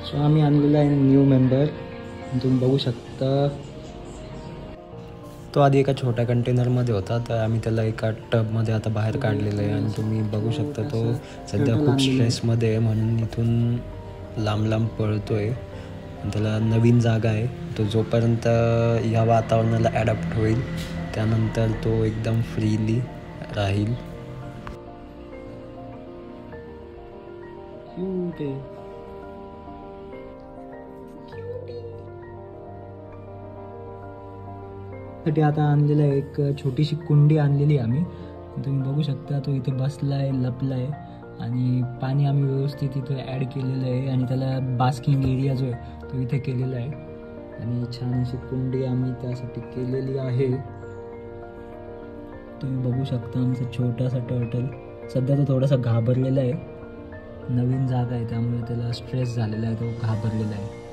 So आम्ही आणलेला आहे न्यू मेंबर, तुम्ही बघू शकता. तो आधी एका छोट्या कंटेनरमध्ये होता, तर आम्ही त्याला एका टबमध्ये आता बाहेर काढलेलं आहे. आणि तुम्ही बघू शकता तो सध्या खूप स्ट्रेसमध्ये आहे, म्हणून इथून लांब लांब पळतो आहे. त्याला नवीन जागा आहे. तो जोपर्यंत या वातावरणाला ॲडॅप्ट होईल त्यानंतर तो एकदम फ्रीली राहील. साठी आता आणलेलं आहे एक छोटीशी कुंडी आणलेली आम्ही. तुम्ही बघू शकता तो इथे बसलाय, लपलाय. आणि पाणी आम्ही व्यवस्थित इथे ॲड केलेलं आहे आणि त्याला बास्किंग एरिया जो आहे तो इथे केलेला आहे. आणि छान अशी कुंडी आम्ही त्यासाठी केलेली आहे. तुम्ही बघू शकता आमचा छोटासा टर्टल. सध्या तो थोडासा घाबरलेला आहे, नवीन जागा आहे त्यामुळे त्याला स्ट्रेस झालेला आहे, तो घाबरलेला आहे.